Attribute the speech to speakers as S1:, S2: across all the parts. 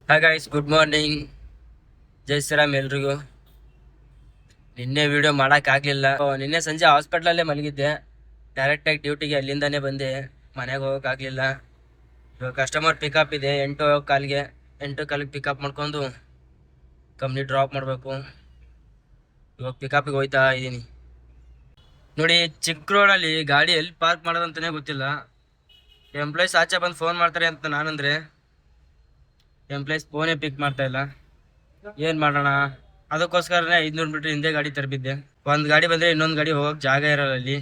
S1: Hi guys, good morning. ಜೈ ಶ್ರೀರಾಮ್ ಎಲ್ರಿಗೂ. ನಿನ್ನೆ ವಿಡಿಯೋ ಮಾಡೋಕ್ಕಾಗಲಿಲ್ಲ. ನಿನ್ನೆ ಸಂಜೆ ಹಾಸ್ಪಿಟ್ಲಲ್ಲೇ ಮಲಗಿದ್ದೆ. ಡೈರೆಕ್ಟಾಗಿ ಡ್ಯೂಟಿಗೆ ಅಲ್ಲಿಂದಾನೇ ಬಂದೆ. ಮನೆಗೆ ಹೋಗೋಕ್ಕಾಗಲಿಲ್ಲ. ಇವಾಗ ಕಸ್ಟಮರ್ ಪಿಕಪ್ ಇದೆ 8:15ಗೆ. 8:15ಗೆ ಪಿಕಪ್ ಮಾಡ್ಕೊಂಡು ಕಂಪ್ನಿ ಡ್ರಾಪ್ ಮಾಡಬೇಕು. ಇವಾಗ ಪಿಕಪ್ಪಿಗೆ ಹೋಗ್ತಾ ಇದ್ದೀನಿ. ನೋಡಿ, ಚಿಕ್ಕ ರೋಡಲ್ಲಿ ಗಾಡಿ ಎಲ್ಲಿ ಪಾರ್ಕ್ ಮಾಡೋದಂತಲೇ ಗೊತ್ತಿಲ್ಲ. ಎಂಪ್ಲಾಯ್ಸ್ ಆಚೆ ಬಂದು ಫೋನ್ ಮಾಡ್ತಾರೆ ಅಂತ ನಾನಂದರೆ ಎಂಪ್ಲಾಯ್ಸ್ ಫೋನೇ ಪಿಕ್ ಮಾಡ್ತಾ ಇಲ್ಲ. ಏನು ಮಾಡೋಣ? ಅದಕ್ಕೋಸ್ಕರನೇ 500 ಮೀಟ್ರ್ ಹಿಂದೆ ಗಾಡಿ ತರಬಿದ್ದೆ. ಒಂದು ಗಾಡಿ ಬಂದರೆ ಇನ್ನೊಂದು ಗಾಡಿ ಹೋಗೋಕೆ ಜಾಗ ಇರೋಲ್ಲ ಅಲ್ಲಿ.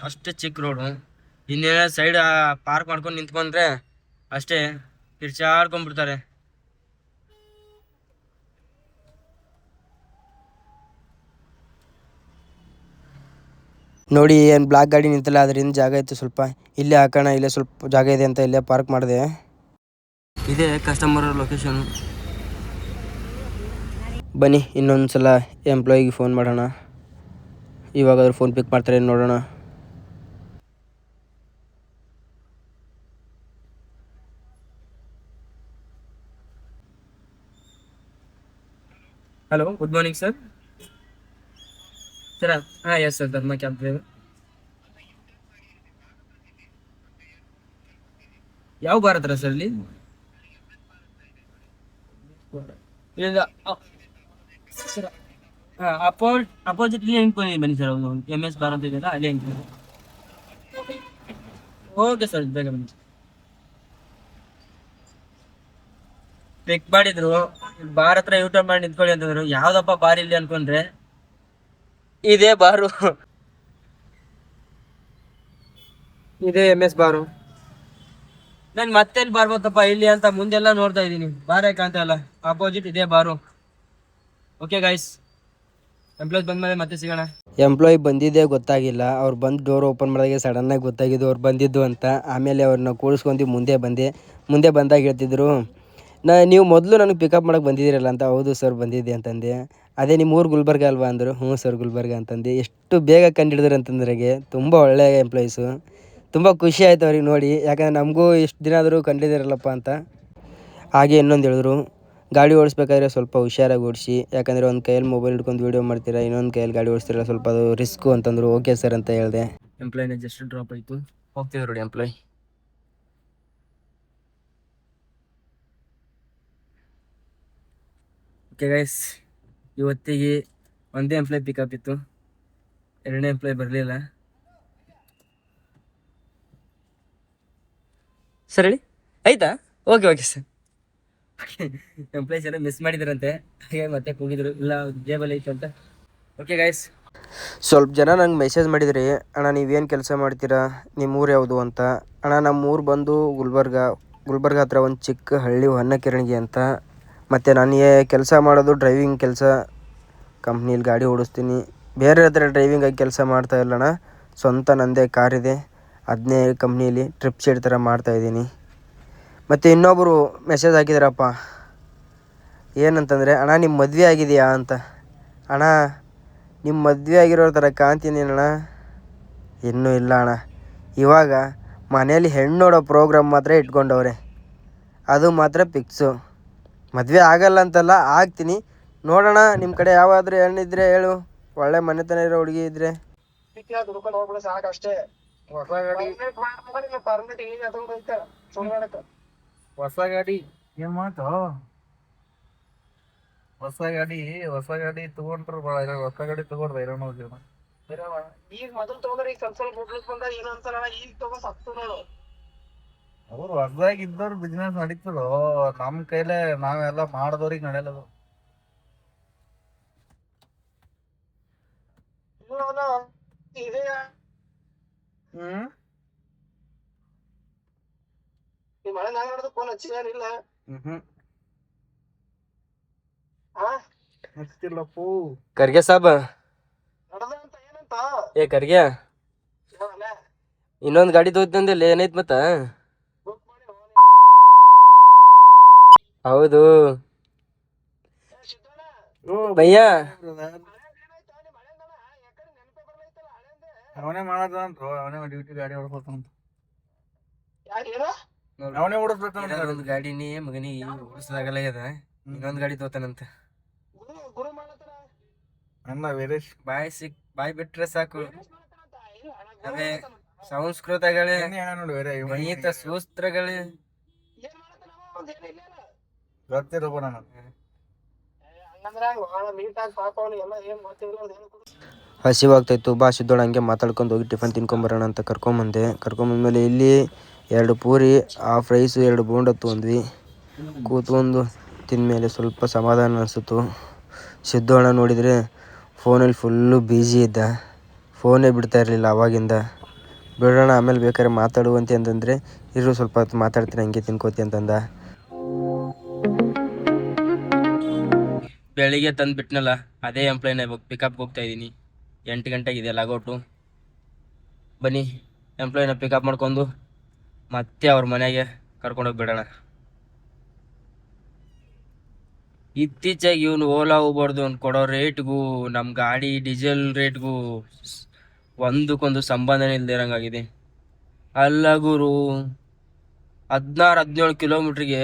S1: ಅಷ್ಟು ಚಿಕ್ಕ ರೋಡು. ಇನ್ನೇನೋ ಸೈಡ್ ಪಾರ್ಕ್ ಮಾಡ್ಕೊಂಡು ನಿಂತ್ಕೊಂಡ್ರೆ ಅಷ್ಟೇ ಕಿರ್ಚಾಡ್ಕೊಂಡ್ಬಿಡ್ತಾರೆ. ನೋಡಿ, ಏನು ಬ್ಲಾಕ್ ಗಾಡಿ ನಿಂತಲ್ಲ, ಅದರಿಂದ ಜಾಗ ಇತ್ತು ಸ್ವಲ್ಪ. ಇಲ್ಲೇ ಹಾಕೋಣ, ಇಲ್ಲೇ ಸ್ವಲ್ಪ ಜಾಗ ಇದೆ ಅಂತ ಇಲ್ಲೇ ಪಾರ್ಕ್ ಮಾಡಿದೆ. ಇದೇ ಕಸ್ಟಮರ್ ಲೊಕೇಶನ್. ಬನ್ನಿ ಇನ್ನೊಂದು ಸಲ ಎಂಪ್ಲಾಯಿಗೆ ಫೋನ್ ಮಾಡೋಣ. ಇವಾಗಾದ್ರೂ ಫೋನ್ ಪಿಕ್ ಮಾಡ್ತಾರೆ ನೋಡೋಣ. Hello, good morning sir. Sir, ಹಾಂ ಎಸ್ ಸರ್, ಧರ್ಮ ಕ್ಯಾಬ್ ಡ್ರೈವರ್. ಯಾವ ಬಾರ್ ಹತ್ರ ಸರ್ ಇಲ್ಲಿ? ಇಲ್ಲ ಸರ್, ಹಾಂ ಅಪೋಸಿಟ್ ಇಲ್ಲಿ ಹೆಂಗೆ ಬನ್ನಿ ಸರ್. MS ಬಾರ್ ಅಂತ ಇದೆಯಲ್ಲ, ಅಲ್ಲಿ ಹೆಂಗೆ. ಓಕೆ ಸರ್, ಬೇಗ ಬನ್ನಿ. ಪಿಕ್ ಮಾಡಿದ್ರು, ಬಾರ್ ಹತ್ರ ಯೂಟರ್ನ್ ಮಾಡಿ ನಿಂತ್ಕೊಳ್ಳಿ ಅಂತಂದ್ರು. ಯಾವ್ದಪ್ಪ ಬಾರ್ ಇಲ್ಲಿ ಅನ್ಕೊಂಡ್ರೆ ಇದೇ ಬಾರು. ಇದೇ MS ಬಾರು. ನಾನು ಮತ್ತೆ ಬರ್ಬೋದಪ್ಪ ಇಲ್ಲಿ ಅಂತ ಮುಂದೆಲ್ಲ ನೋಡ್ತಾ ಇದ್ದೀನಿ. ಬಾರೇ ಕಾಣ್ತಾ ಇಲ್ಲ. ಅಪೋಸಿಟ್ ಇದೇ ಬಾರು. ಓಕೆ ಗೈಸ್, ಎಂಪ್ಲಾಯ್ ಬಂದ್ಮೇಲೆ ಮತ್ತೆ ಸಿಗೋಣ. ಎಂಪ್ಲಾಯ್ ಬಂದಿದ್ದೇ ಗೊತ್ತಾಗಿಲ್ಲ. ಅವ್ರು ಬಂದು ಡೋರ್ ಓಪನ್ ಮಾಡಿದಾಗೆ ಸಡನ್ನಾಗಿ ಗೊತ್ತಾಗಿದ್ದು ಅವ್ರು ಬಂದಿದ್ದು ಅಂತ. ಆಮೇಲೆ ಅವ್ರನ್ನ ಕೂಡಿಸ್ಕೊಂಡು ಮುಂದೆ ಬಂದಾಗ ಹೇಳ್ತಿದ್ರು, ನೀವು ಮೊದಲು ನನಗೆ ಪಿಕಪ್ ಮಾಡೋಕ್ಕೆ ಬಂದಿದ್ದೀರಲ್ಲ ಅಂತ. ಹೌದು ಸರ್ ಬಂದಿದ್ದೆ ಅಂತಂದೆ. ಅದೇ ನಿಮ್ಮ ಊರು ಗುಲ್ಬರ್ಗ ಅಲ್ವಾ ಅಂದರು. ಹ್ಞೂ ಸರ್ ಗುಲ್ಬರ್ಗ ಅಂತಂದೆ. ಎಷ್ಟು ಬೇಗ ಕಂಡುಹಿಡಿದ್ರು ಅಂತಂದ್ರಾಗೆ ತುಂಬ ಒಳ್ಳೆಯ ಎಂಪ್ಲಾಯೀಸು. ತುಂಬ ಖುಷಿ ಆಯಿತು ಅವ್ರಿಗೆ ನೋಡಿ. ಯಾಕಂದರೆ ನಮಗೂ ಇಷ್ಟು ದಿನ ಆದರೂ ಕಂಡಿದ್ದೀರಲ್ಲಪ್ಪ ಅಂತ. ಹಾಗೆ ಇನ್ನೊಂದು ಹೇಳಿದ್ರು, ಗಾಡಿ ಓಡಿಸ್ಬೇಕಾದ್ರೆ ಸ್ವಲ್ಪ ಹುಷಾರಾಗಿ ಓಡಿಸಿ. ಯಾಕಂದರೆ ಒಂದು ಕೈಯಲ್ಲಿ ಮೊಬೈಲ್ ಹಿಡ್ಕೊಂಡು ವೀಡಿಯೋ ಮಾಡ್ತೀರಾ, ಇನ್ನೊಂದು ಕೈಯಲ್ಲಿ ಗಾಡಿ ಓಡಿಸ್ತೀರಲ್ಲ, ಸ್ವಲ್ಪ ಅದು ರಿಸ್ಕು ಅಂತಂದರು. ಓಕೆ ಸರ್ ಅಂತ ಹೇಳಿದೆ. ಎಂಪ್ಲಾಯ್ನ ಜಸ್ಟ್ ಡ್ರಾಪ್ ಆಯಿತು. ಹೋಗ್ತಿದ್ರು ನೋಡಿ ಎಂಪ್ಲಾಯ್. ಓಕೆ ಗೈಸ್, ಇವತ್ತಿಗೆ ಒಂದೇ ಎಂಪ್ಲಾಯ್ ಪಿಕಪ್ ಇತ್ತು. ಎರಡನೇ ಎಂಪ್ಲಾಯ್ ಬರಲಿಲ್ಲ. ಸರ್ ಹೇಳಿ, ಆಯ್ತಾ? Okay sir. ಎಂಪ್ಲಾಯ್ಸ್ ಎಲ್ಲ ಮಿಸ್ ಮಾಡಿದ್ರಂತೆ, ಹಾಗೆ ಮತ್ತೆ ಕೂಗಿದ್ರು, ಇಲ್ಲ ಜೇಬಲ್ಲಿ ಐತೆ ಅಂತ. ಓಕೆ ಗೈಸ್, ಸ್ವಲ್ಪ ಜನ ನಂಗೆ ಮೆಸೇಜ್ ಮಾಡಿದ್ರಿ, ಅಣ್ಣ ನೀವೇನು ಕೆಲಸ ಮಾಡ್ತೀರಾ, ನಿಮ್ಮ ಊರು ಯಾವುದು ಅಂತ. ಅಣ್ಣ ನಮ್ಮ ಊರು ಬಂದು ಗುಲ್ಬರ್ಗ ಹತ್ರ ಒಂದು ಚಿಕ್ಕ ಹಳ್ಳಿ ಹೊನ್ನಕೆರಣಗಿ ಅಂತ. ಮತ್ತು ನನಗೆ ಕೆಲಸ ಮಾಡೋದು ಡ್ರೈವಿಂಗ್ ಕೆಲಸ. ಕಂಪ್ನೀಲಿ ಗಾಡಿ ಓಡಿಸ್ತೀನಿ. ಬೇರೆ ಹತ್ರ ಡ್ರೈವಿಂಗಾಗಿ ಕೆಲಸ ಮಾಡ್ತಾ ಇಲ್ಲಣ್ಣ. ಸ್ವಂತ ನನ್ನದೇ ಕಾರಿದೆ. ಅದನ್ನೇ ಕಂಪ್ನೀಲಿ ಟ್ರಿಪ್ ಶೇರ್ ಥರ ಮಾಡ್ತಾಯಿದ್ದೀನಿ. ಮತ್ತು ಇನ್ನೊಬ್ಬರು ಮೆಸೇಜ್ ಹಾಕಿದಾರಪ್ಪ, ಏನಂತಂದರೆ, ಅಣ್ಣ ನಿಮ್ಮ ಮದುವೆ ಆಗಿದೆಯಾ ಅಂತ. ಅಣ್ಣ ನಿಮ್ಮ ಮದುವೆ ಆಗಿರೋ ಥರ ಕಾಣ್ತೀನಿ ಅಣ್ಣ. ಇನ್ನೂ ಇಲ್ಲ ಅಣ್ಣ. ಇವಾಗ ಮನೇಲಿ ಹೆಣ್ಣು ನೋಡೋ ಪ್ರೋಗ್ರಾಮ್ ಮಾತ್ರ ಇಟ್ಕೊಂಡವ್ರೆ. ಅದು ಮಾತ್ರ ಫಿಕ್ಸು. ಮದುವೆ ಆಗಲ್ಲ ಅಂತಲ್ಲ, ಆಗ್ತೀನಿ. ನೋಡೋಣ, ನಿಮ್ಮ ಕಡೆ ಯಾವಾದರೂ ಹೆಣ್ಣಿದ್ರೆ ಹೇಳು, ಒಳ್ಳೆ ಮನೆತನ ಇರೋ ಹುಡುಗಿ ಇದ್ದರೆ.
S2: ಹೊಸ ಗಾಡಿ ಏನ್ ಮಾಡ್ತು? ಹೊಸ ಗಾಡಿ ತಗೊಂಡ್ರ ಹೊಸ ಗಾಡಿ ತಗೊಂಡ್ರ ಇರೋಣ.
S3: ಈಗ ಮೊದಲು ತಗೊಂಡ್ರೆ ಈಗ ಸ್ವಲ್ಪ ಬಿಡ್ಲಿಕ್ ಬಂದ ಏನು ಅಂತಾರ. ಈಗ ತಗೋ ಸತ್ತು ನೋಡು.
S2: ಅವ್ರು ಹೊಸದಾಗಿ ಇದ್ದವ್ರು ಬಿಸ್ನೆಸ್ ನಡೀತದೋ, ನಮ್ ಕೈಲೇ ನಾವೆಲ್ಲ ಮಾಡಿದವ್ರಿಗೆ ನಡೆಯಲ್ಲದು.
S3: ಇದೇ ಈ ಮಳೆ ನಾಗ ನಡೆದು ಫೋನ್ ಹಚ್ಚಿಲ್ಲ.
S2: ಹಚ್ತಿಲ್ಲಪ್ಪು.
S1: ಕರ್ಗೆ ಸಾಬ
S3: ನಡೆದ ಅಂತ ಏನಂತ
S1: ಏ ಕರ್ಗೆ, ಇನ್ನೊಂದು ಗಾಡಿ ತಗೋತಂದಿಲ್ಲ, ಏನೈತ್ ಮತ್ತ?
S3: ಬುಕ್ ಮಾಡಿ
S1: ಹೌದು ಭಯ್ಯ,
S2: ಅವನೇ ಮಾಡದಂತ. ಅವನೇ ಡ್ಯೂಟಿ ಗಾಡಿ ಹೊಡ್ಕೋತಾನಂತ.
S3: ಯಾರು
S2: ಅವನೇ ಓಡಿಸ್ಬೇಕು
S1: ಒಂದು ಗಾಡಿನಿ ಮಗನಿ ಓಡಿಸ್ದಾಗಲ್ಲ ಅದ ಇನ್ನೊಂದ್ ಗಾಡಿ ತೋತಾನಂತ.
S3: ಗುರು ಮಾಡತ್ತಾರ
S2: ಅಣ್ಣ ವೀರೇಶ್
S1: ಬಾಯಿ ಬಿಟ್ರೆ ಸಾಕು.
S3: ಮಾಡತ್ತಾರಂತ ಇಲ್ಲ ಅಣ್ಣ, ಗುರು
S1: ಅವೇ
S3: ಮಾಡತ್ತಾನ.
S1: ಸಂಸ್ಕೃತಗಳೇ
S2: ನೋಡಿ ವೀರೇ
S1: ಗಣಿತ ಸೂತ್ರಗಳೇ
S3: ಏನ್ ಮಾಡತ್ತಾನ ಒಂದ್ ಏನ್ ಇಲ್ಲ
S2: ಗೊತ್ತಿರಪ್ಪ ನಾನು.
S3: ಹಂಗಂದ್ರ ಬಹಳ ನೀಟಾಗಿ ಪಾಪ ಅವ್ನು ಎಲ್ಲ ಏನ್ ಮಾಡ್ತಿದ್ರು ಅಂತ ಏನು
S1: ಹಸಿವಾಗ್ತಾಯಿತ್ತು, ಬಾ ಸಿದ್ದೋಣ ಹಂಗೆ ಮಾತಾಡ್ಕೊಂಡು ಹೋಗಿ ಟಿಫನ್ ತಿನ್ಕೊಂಬರೋಣ ಅಂತ ಕರ್ಕೊಂಬಂದ್ಮೇಲೆ ಇಲ್ಲಿ 2 ಪೂರಿ, ಹಾಫ್ ರೈಸು, 2 ಬೋಂಡ ತೊಗೊಂಡ್ವಿ. ಕೂತ್ಕೊಂಡು ತಿಂದಮೇಲೆ ಸ್ವಲ್ಪ ಸಮಾಧಾನ ಅನಿಸಿತು. ಸಿದ್ದೋಣ ನೋಡಿದರೆ ಫೋನಲ್ಲಿ ಫುಲ್ಲು ಬ್ಯುಸಿ ಇದ್ದ, ಫೋನೇ ಬಿಡ್ತಾ ಇರಲಿಲ್ಲ ಅವಾಗಿಂದ. ಬಿಡೋಣ ಆಮೇಲೆ ಬೇಕಾದ್ರೆ ಮಾತಾಡುವಂತೆ ಅಂತಂದರೆ ಇರು ಸ್ವಲ್ಪ ಹೊತ್ತು ಮಾತಾಡ್ತೀನಿ ಹಂಗೆ ತಿನ್ಕೋತಿ ಅಂತಂದ. ಬೆಳಿಗ್ಗೆ ತಂದು ಬಿಟ್ನಲ್ಲ ಅದೇ ಎಂಪ್ಲಾಯ್ನ ಇವಾಗ ಪಿಕಪ್ಗೆ ಹೋಗ್ತಾ ಇದ್ದೀನಿ. 8 ಗಂಟೆಗಿದೆ ಲಾಗೌಟು. ಬನ್ನಿ ಎಂಪ್ಲಾಯ್ನ ಪಿಕಪ್ ಮಾಡ್ಕೊಂಡು ಮತ್ತೆ ಅವ್ರ ಮನೆಗೆ ಕರ್ಕೊಂಡೋಗಿ ಬಿಡೋಣ. ಇತ್ತೀಚೆಗೆ ಇವನು ಓಲಾ ಊಬರ್ದು ಅವ್ನು ಕೊಡೋ ರೇಟ್ಗೂ ನಮ್ಮ ಗಾಡಿ ಡೀಸೆಲ್ ರೇಟ್ಗೂ ಒಂದಕ್ಕೊಂದು ಸಂಬಂಧನೇ ಇಲ್ದಿರಂಗಾಗಿದೆ. ಅಲ್ಲ ಗುರು, 16-17 ಕಿಲೋಮೀಟ್ರಿಗೆ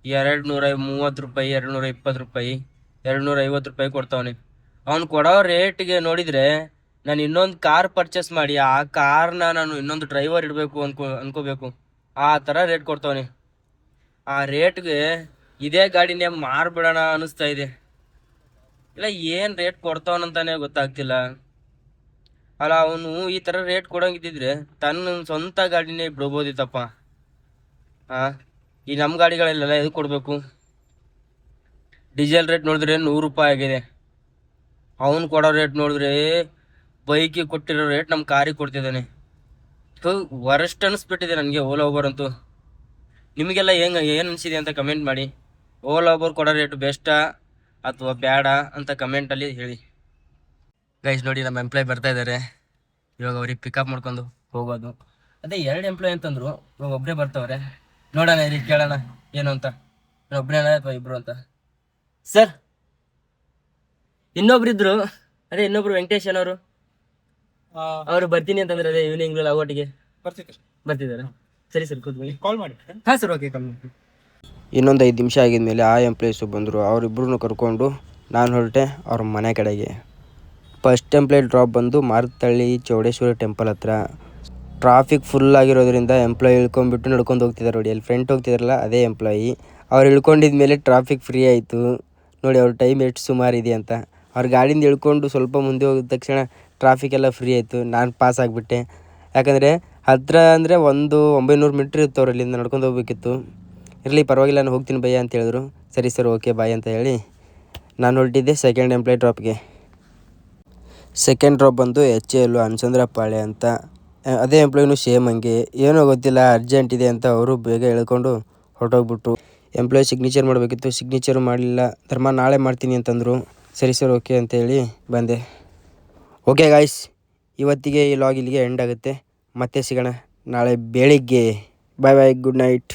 S1: 230 ರೂಪಾಯಿ, 220 ರೂಪಾಯಿ, 250 ರೂಪಾಯಿ ಕೊಡ್ತಾವನೆ. ಅವ್ನು ಕೊಡೋ ರೇಟ್ಗೆ ನೋಡಿದರೆ ನಾನು ಇನ್ನೊಂದು ಕಾರ್ ಪರ್ಚೇಸ್ ಮಾಡಿ ಆ ಕಾರ್ನ ನಾನು ಇನ್ನೊಂದು ಡ್ರೈವರ್ ಇಡಬೇಕು ಅನ್ಕೋಬೇಕು. ಆ ಥರ ರೇಟ್ ಕೊಡ್ತಾವನೆ. ಆ ರೇಟ್ಗೆ ಇದೇ ಗಾಡಿನೇ ಮಾರ್ಬಿಡೋಣ ಅನ್ನಿಸ್ತಾ ಇದೆ. ಇಲ್ಲ ಏನು ರೇಟ್ ಕೊಡ್ತಾವನಂತಾನೆ ಗೊತ್ತಾಗ್ತಿಲ್ಲ. ಅಲ್ಲ ಅವನು ಈ ಥರ ರೇಟ್ ಕೊಡೋಂಗಿದ್ದಿದ್ರೆ ತನ್ನ ಸ್ವಂತ ಗಾಡಿನೇ ಬಿಡ್ಬೋದಿತ್ತಪ್ಪ. ಈ ನಮ್ಮ ಗಾಡಿಗಳೆಲ್ಲ ಎದಕ್ಕೆ ಕೊಡಬೇಕು? ಡೀಸೆಲ್ ರೇಟ್ ನೋಡಿದ್ರೆ 100 ರೂಪಾಯಿ ಆಗಿದೆ. ಅವನು ಕೊಡೋ ರೇಟ್ ನೋಡಿದ್ರೆ ಬೈಕಿಗೆ ಕೊಟ್ಟಿರೋ ರೇಟ್ ನಮ್ಮ ಕಾರಿಗೆ ಕೊಡ್ತಿದ್ದಾನೆ. ವರಸ್ಟ್ ಅನಿಸ್ಬಿಟ್ಟಿದೆ ನನಗೆ ಓಲಾ ಊಬರ್ ಅಂತೂ. ನಿಮಗೆಲ್ಲ ಏನು ಅನಿಸಿದೆ ಅಂತ ಕಮೆಂಟ್ ಮಾಡಿ. ಓಲಾ ಊಬರ್ ಕೊಡೋ ರೇಟು ಬೆಸ್ಟಾ ಅಥವಾ ಬೇಡ ಅಂತ ಕಮೆಂಟಲ್ಲಿ ಹೇಳಿ. ಗೈಸ್ ನೋಡಿ, ನಮ್ಮ ಎಂಪ್ಲಾಯ್ ಬರ್ತಾ ಇದ್ದಾರೆ. ಇವಾಗ ಅವ್ರಿಗೆ ಪಿಕಪ್ ಮಾಡ್ಕೊಂಡು ಹೋಗೋದು. ಅದೇ 2 ಎಂಪ್ಲಾಯ್ ಅಂತಂದ್ರು, ಇವಾಗ ಒಬ್ಬರೇ ಬರ್ತವ್ರೆ. ನೋಡೋಣ ಇಲ್ಲಿ ಕೇಳೋಣ ಏನು ಅಂತ. ಒಬ್ಬರೇನ ಅಥವಾ ಇಬ್ರು ಅಂತ. ಸರ್, ಇನ್ನೊಬ್ರು ಇದ್ರು, ಅದೇ ಇನ್ನೊಬ್ರು ವೆಂಕಟೇಶ್ ಅನ್ನೋರು, ಅವರು ಬರ್ತೀನಿ ಅಂತಂದ್ರೆ ಅದೇ ಈವ್ನಿಂಗ್ ಲಾಗೌಟಿಗೆ ಬರ್ತಿದ್ದಾರೆ. ಸರಿ ಸರ್, ಕೂತ್ಕೊಳ್ಳಿ, ಕಾಲ್ ಮಾಡಿ. ಹಾಂ ಸರ್, ಓಕೆ, ಕಾಲ್ ಮಾಡಿ. ಇನ್ನೊಂದು 5 ನಿಮಿಷ ಆಗಿದ್ಮೇಲೆ ಆ ಎಂಪ್ಲಾಯೀಸು ಬಂದರು. ಅವರಿಬ್ಬರನ್ನು ಕರ್ಕೊಂಡು ನಾನು ಹೊರಟೆ ಅವ್ರ ಮನೆ ಕಡೆಗೆ. ಫಸ್ಟ್ ಎಂಪ್ಲಾಯ್ ಡ್ರಾಪ್ ಬಂದು ಮಾರತಳ್ಳಿ ಚೌಡೇಶ್ವರಿ ಟೆಂಪಲ್ ಹತ್ರ. ಟ್ರಾಫಿಕ್ ಫುಲ್ ಆಗಿರೋದ್ರಿಂದ ಎಂಪ್ಲಾಯ್ ಇಳ್ಕೊಂಡ್ಬಿಟ್ಟು ನಡ್ಕೊಂಡು ಹೋಗ್ತಿದ್ದಾರೆ. ನೋಡಿ ಅಲ್ಲಿ ಫ್ರಂಟ್ ಹೋಗ್ತಿದಾರಲ್ಲ ಅದೇ ಎಂಪ್ಲಾಯಿ. ಅವ್ರು ಇಳ್ಕೊಂಡಿದ್ಮೇಲೆ ಟ್ರಾಫಿಕ್ ಫ್ರೀ ಆಯಿತು. ನೋಡಿ ಅವ್ರ ಟೈಮ್ ಎಷ್ಟು ಸುಮಾರಿದೆ ಅಂತ. ಅವ್ರ ಗಾಡಿಯಿಂದ ಇಳ್ಕೊಂಡು ಸ್ವಲ್ಪ ಮುಂದೆ ಹೋಗಿದ ತಕ್ಷಣ ಟ್ರಾಫಿಕ್ ಎಲ್ಲ ಫ್ರೀ ಆಯಿತು. ನಾನು ಪಾಸ್ ಆಗಿಬಿಟ್ಟೆ. ಯಾಕಂದರೆ ಹತ್ತಿರ ಅಂದರೆ 900 ಮೀಟ್ರ್ ಇತ್ತು, ಅವ್ರು ಅಲ್ಲಿಂದ ನಡ್ಕೊಂಡು ಹೋಗ್ಬೇಕಿತ್ತು. ಇರಲಿ ಪರವಾಗಿಲ್ಲ, ನಾನು ಹೋಗ್ತೀನಿ ಭಯ್ಯ ಅಂತ ಹೇಳಿದ್ರು. ಸರಿ ಸರ್, ಓಕೆ ಬಾಯ್ ಅಂತ ಹೇಳಿ ನಾನು ಹೊರಟಿದ್ದೆ ಸೆಕೆಂಡ್ ಎಂಪ್ಲಾಯ್ ಡ್ರಾಪ್ಗೆ. ಸೆಕೆಂಡ್ ಡ್ರಾಪ್ ಬಂದು HAL ಅನ್ಸಂದ್ರಪಾಳ್ಯ ಅಂತ. ಅದೇ ಎಂಪ್ಲಾಯ್ನು ಸೇಮ್ ಹಂಗೆ, ಏನೋ ಗೊತ್ತಿಲ್ಲ ಅರ್ಜೆಂಟ್ ಇದೆ ಅಂತ ಅವರು ಬೇಗ ಎಳ್ಕೊಂಡು ಹೊರಟೋಗ್ಬಿಟ್ರು. ಎಂಪ್ಲಾಯ್ ಸಿಗ್ನೇಚರ್ ಮಾಡಬೇಕಿತ್ತು, ಸಿಗ್ನೇಚರು ಮಾಡಲಿಲ್ಲ. ಧರ್ಮ ನಾಳೆ ಮಾಡ್ತೀನಿ ಅಂತಂದರು. ಸರಿ ಸರ್, ಓಕೆ ಅಂತೇಳಿ ಬಂದೆ. ಓಕೆ ಗಾಯ್ಸ್, ಇವತ್ತಿಗೆ ಈ ಲಾಗ್ ಇಲ್ಲಿಗೆ ಎಂಡ್ ಆಗುತ್ತೆ. ಮತ್ತೆ ಸಿಗೋಣ ನಾಳೆ ಬೆಳಿಗ್ಗೆ. ಬಾಯ್ ಬಾಯ್, ಗುಡ್ ನೈಟ್.